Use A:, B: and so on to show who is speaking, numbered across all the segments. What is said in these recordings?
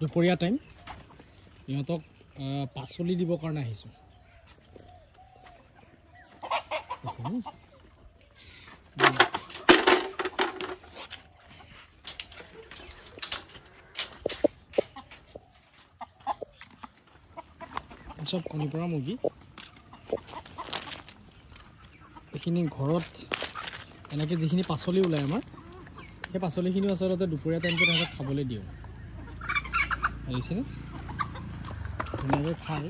A: দুপৰীয়া টাইম ইহঁতক পাচলি দিবৰ কাৰণে আহিছোঁ চব কণী পৰা মুৰ্গী এইখিনি ঘৰত এনেকৈ যিখিনি পাচলি ওলায় আমাৰ সেই পাচলিখিনিও আচলতে দুপৰীয়া টাইমটোত সিহঁতক খাবলৈ দিওঁ আহিছেনে ধুনীয়াকৈ খাই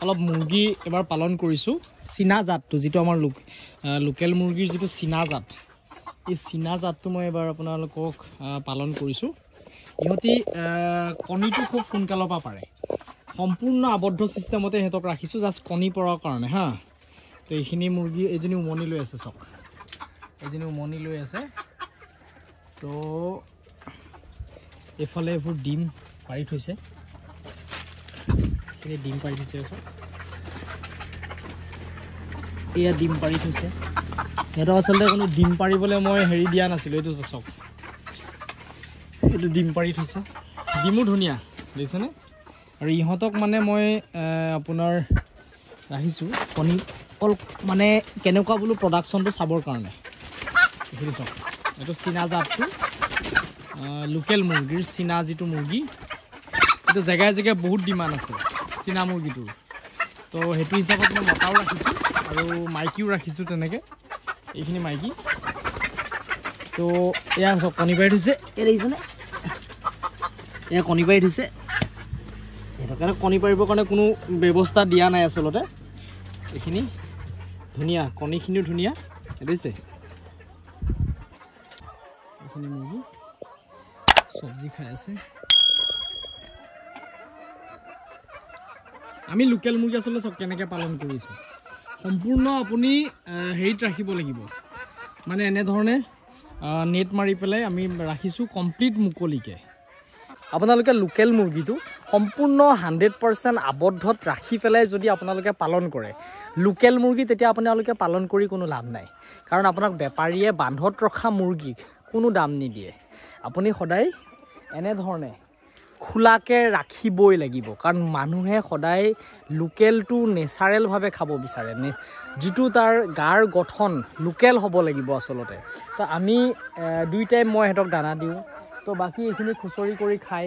A: অলপ মুৰ্গী এবাৰ পালন কৰিছোঁ চীনা জাতটো যিটো আমাৰ লোকেল মুৰ্গীৰ যিটো চীনা জাত এই চীনা জাতটো মই এবাৰ আপোনালোকক পালন কৰিছোঁ ইহঁতি কণীটো খুব সোনকালৰ পৰা পাৰে সম্পূৰ্ণ আবদ্ধ চিষ্টেমতে সিহঁতক ৰাখিছোঁ জাষ্ট কণী পৰাৰ কাৰণে হা তো এইখিনি মুৰ্গী এইজনী উমনি লৈ আছে চাওক এইজনী উমনি লৈ আছে তো এইফালে এইবোৰ ডিম পাৰি থৈছে এইখিনি ডিম পাৰি থৈছে এয়া ডিম পাৰি থৈছে সিহঁতক আচলতে কোনো ডিম পাৰিবলৈ মই হেৰি দিয়া নাছিলোঁ এইটো চাওক এইটো ডিম পাৰি থৈছে ডিমো ধুনীয়া দেখিছেনে আৰু ইহঁতক মানে মই আপোনাৰ ৰাখিছোঁ কণী অকল মানে কেনেকুৱা বোলো প্ৰডাকশ্যনটো চাবৰ কাৰণে এইখিনি চাওক এইটো চীনা জাতটো লোকেল মুৰ্গীৰ চীনা যিটো মুৰ্গী এইটো জেগাই জেগাই বহুত ডিমাণ্ড আছে চীনা মুৰ্গীটোৰ তো সেইটো হিচাপত মই মতাও ৰাখিছোঁ আৰু মাইকীও ৰাখিছোঁ তেনেকৈ এইখিনি মাইকী তো এয়া চব কণী পাৰি থৈছে এই দেখিছেনে এয়া কণী পাৰি থৈছে সেইটো কাৰণে কণী পাৰিবৰ কাৰণে কোনো ব্যৱস্থা দিয়া নাই আচলতে এইখিনি ধুনীয়া কণীখিনিও ধুনীয়া দেখিছে এইখিনি মুৰ্গী চব্জি খাই আছে আমি লোকেল মুৰ্গী আচলতে চব কেনেকৈ পালন কৰিছোঁ সম্পূৰ্ণ আপুনি হেৰিত ৰাখিব লাগিব মানে এনেধৰণে নেট মাৰি পেলাই আমি ৰাখিছোঁ কমপ্লিট মুকলিকৈ আপোনালোকে লোকেল মুৰ্গীটো সম্পূৰ্ণ 100% আবদ্ধত ৰাখি পেলাই যদি আপোনালোকে পালন কৰে লোকেল মুৰ্গী তেতিয়া আপোনালোকে পালন কৰি কোনো লাভ নাই কাৰণ আপোনাক বেপাৰীয়ে বান্ধত ৰখা মুৰ্গীক কোনো দাম নিদিয়ে আপুনি সদায় এনেধৰণে খোলাকৈ ৰাখিবই লাগিব কাৰণ মানুহে সদায় লোকেলটো নেচাৰেলভাৱে খাব বিচাৰে যিটো তাৰ গাৰ গঠন লোকেল হ'ব লাগিব আচলতে তো আমি দুই টাইম মই সিহঁতক দানা দিওঁ তো বাকী এইখিনি খুচৰি কৰি খাই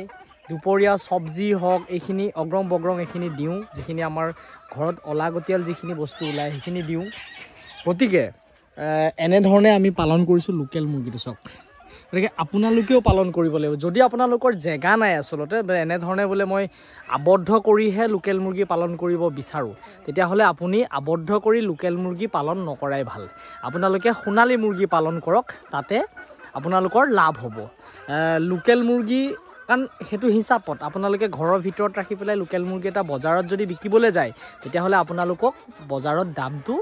A: দুপৰীয়া চব্জি হওক এইখিনি অগ্ৰং বগ্ৰং এইখিনি দিওঁ যিখিনি আমাৰ ঘৰত অলাগতিয়াল যিখিনি বস্তু ওলায় সেইখিনি দিওঁ গতিকে এনেধৰণে আমি পালন কৰিছোঁ লোকেল মুৰ্গীটো চাওক গতিকে আপোনালোকেও পালন কৰিব লাগিব যদি আপোনালোকৰ জেগা নাই আচলতে এনেধৰণে বোলে মই আবদ্ধ কৰিহে লোকেল মুৰ্গী পালন কৰিব বিচাৰোঁ তেতিয়াহ'লে আপুনি আবদ্ধ কৰি লোকেল মুৰ্গী পালন নকৰাই ভাল আপোনালোকে সোণালী মুৰ্গী পালন কৰক তাতে আপোনালোকৰ লাভ হ'ব লোকেল মুৰ্গী কাৰণ সেইটো হিচাপত আপোনালোকে ঘৰৰ ভিতৰত ৰাখি পেলাই লোকেল মুৰ্গী এটা বজাৰত যদি বিকিবলৈ যায় তেতিয়াহ'লে আপোনালোকক বজাৰত দামটো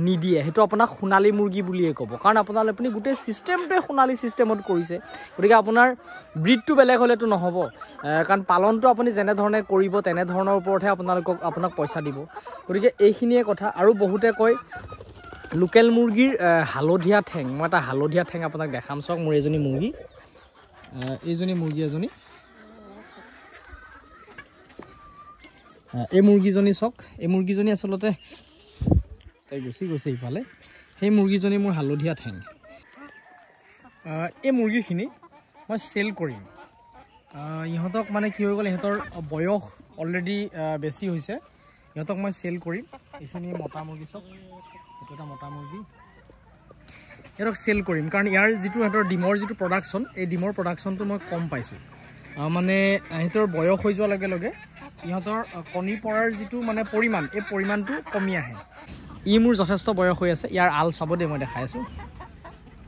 A: নিদিয়ে সেইটো আপোনাক সোণালী মুৰ্গী বুলিয়ে ক'ব কাৰণ আপুনি গোটেই ছিষ্টেমটোৱে সোণালী ছিষ্টেমত কৰিছে গতিকে আপোনাৰ ব্ৰিডটো বেলেগ হ'লেতো নহ'ব কাৰণ পালনটো আপুনি যেনেধৰণে কৰিব তেনেধৰণৰ ওপৰতহে আপোনাক পইচা দিব গতিকে এইখিনিয়ে কথা আৰু বহুতে কয় লোকেল মুৰ্গীৰ হালধীয়া ঠেং মই এটা হালধীয়া ঠেং আপোনাক দেখাম চাওক মোৰ এইজনী মুৰ্গী এজনী এই মুৰ্গীজনী চাওক এই মুৰ্গীজনী আচলতে তাই গুচি গৈছে ইফালে সেই মুৰ্গীজনী মোৰ হালধীয়া ঠেং এই মুৰ্গীখিনি মই চেল কৰিম ইহঁতক মানে কি হৈ গ'ল ইহঁতৰ বয়স অলৰেডি বেছি হৈছে ইহঁতক মই চেল কৰিম এইখিনি মতা মুৰ্গী চাওক এইটো এটা মতা মুৰ্গী ইহঁতক চেল কৰিম কাৰণ ইয়াৰ যিটো ইহঁতৰ ডিমৰ যিটো প্ৰডাকশ্যন এই ডিমৰ প্ৰডাকশ্যনটো মই কম পাইছোঁ মানে ইহঁতৰ বয়স হৈ যোৱাৰ লগে লগে ইহঁতৰ কণী পৰাৰ যিটো মানে পৰিমাণ এই পৰিমাণটো কমি আহে ই মোৰ যথেষ্ট বয়স হৈ আছে ইয়াৰ আল চাব দেই মই দেখাই আছোঁ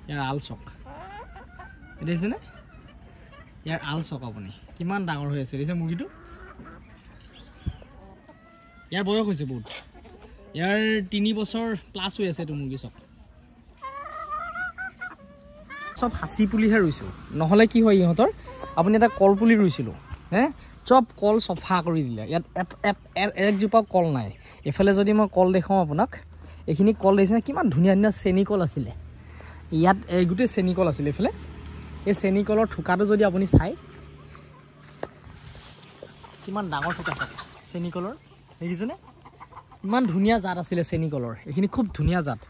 A: ইয়াৰ আল চক দেখিছেনে ইয়াৰ আল চক আপুনি কিমান ডাঙৰ হৈ আছে দেখিছে মুৰ্গীটো ইয়াৰ বয়স হৈছে বহুত ইয়াৰ 3 বছৰ প্লাছ হৈ আছে এইটো মুৰ্গী চক চব হাঁচি পুলিহে ৰুইছোঁ নহ'লে কি হয় ইহঁতৰ আপুনি এটা কল পুলি ৰুইছিলোঁ চব কল চফা কৰি দিলে ইয়াত একজোপা কল নাই এইফালে যদি মই কল দেখাওঁ আপোনাক এইখিনি কল দেখিছে কিমান ধুনীয়া ধুনীয়া চেনি কল আছিলে ইয়াত গোটেই চেনিকল আছিল এইফালে এই চেনিকলৰ থোকাটো যদি আপুনি চাই কিমান ডাঙৰ থোকা চাগে চেনিকলৰ দেখিছেনে ইমান ধুনীয়া জাত আছিলে চেনিকলৰ এইখিনি খুব ধুনীয়া জাত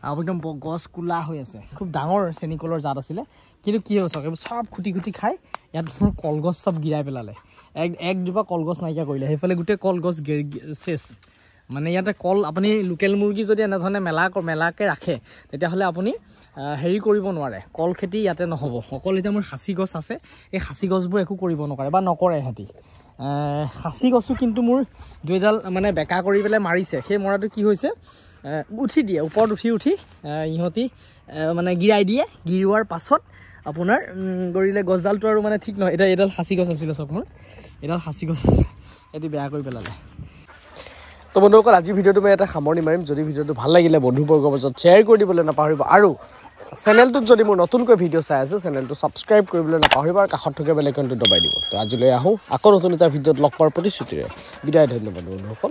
A: একদম গছ কোলা হৈ আছে খুব ডাঙৰ চেনিকলৰ জাত আছিলে কিন্তু কি হ'ল চাওক সব খুটি খুটি খাই ইয়াত মোৰ কলগছ সব গিৰাই পেলালে এক দুটা কলগছ নাইকিয়া কৰিলে সেইফালে গোটেই কলগছ শেষ মানে ইয়াতে কল আপুনি লোকেল মুৰ্গী যদি এনেধৰণে মেলাকে ৰাখে তেতিয়াহ'লে আপুনি হেৰি কৰিব নোৱাৰে কল খেতি ইয়াতে নহ'ব অকল এতিয়া মোৰ সাঁচি গছ আছে এই সাঁচি গছবোৰ একো কৰিব নকৰে বা নকৰে সিহঁতি সাঁচি গছো কিন্তু মোৰ দুইডাল মানে বেকা কৰি পেলাই মাৰিছে সেই মৰাটো কি হৈছে উঠি দিয়ে ওপৰত উঠি ইহঁতি মানে গিৰাই দিয়ে গিৰোৱাৰ পাছত আপোনাৰ গৰিলে গছডালটো আৰু মানে ঠিক নহয় এটা এডাল সাঁচি গছ আছিলে চব মোৰ এডাল সাঁচি গছ এটি বেয়া কৰি পেলালে তো বন্ধুসকল আজি ভিডিঅ'টো মই এটা সামৰণি মাৰিম যদি ভিডিঅ'টো ভাল লাগিলে বন্ধুবৰ্গৰ মাজত শ্বেয়াৰ কৰি দিবলৈ নাপাহৰিব আৰু চেনেলটোত যদি মোৰ নতুনকৈ ভিডিঅ' চাই আছে চেনেলটো ছাবস্ক্ৰাইব কৰিবলৈ নাপাহৰিব আৰু কাষত থকা বেল আইকনটো দবাই দিব তো আজিলৈ আহোঁ আকৌ নতুন এটা ভিডিঅ'ত লগ পোৱাৰ প্ৰতিশ্ৰুতিৰে বিদায় ধন্যবাদ বন্ধুসকল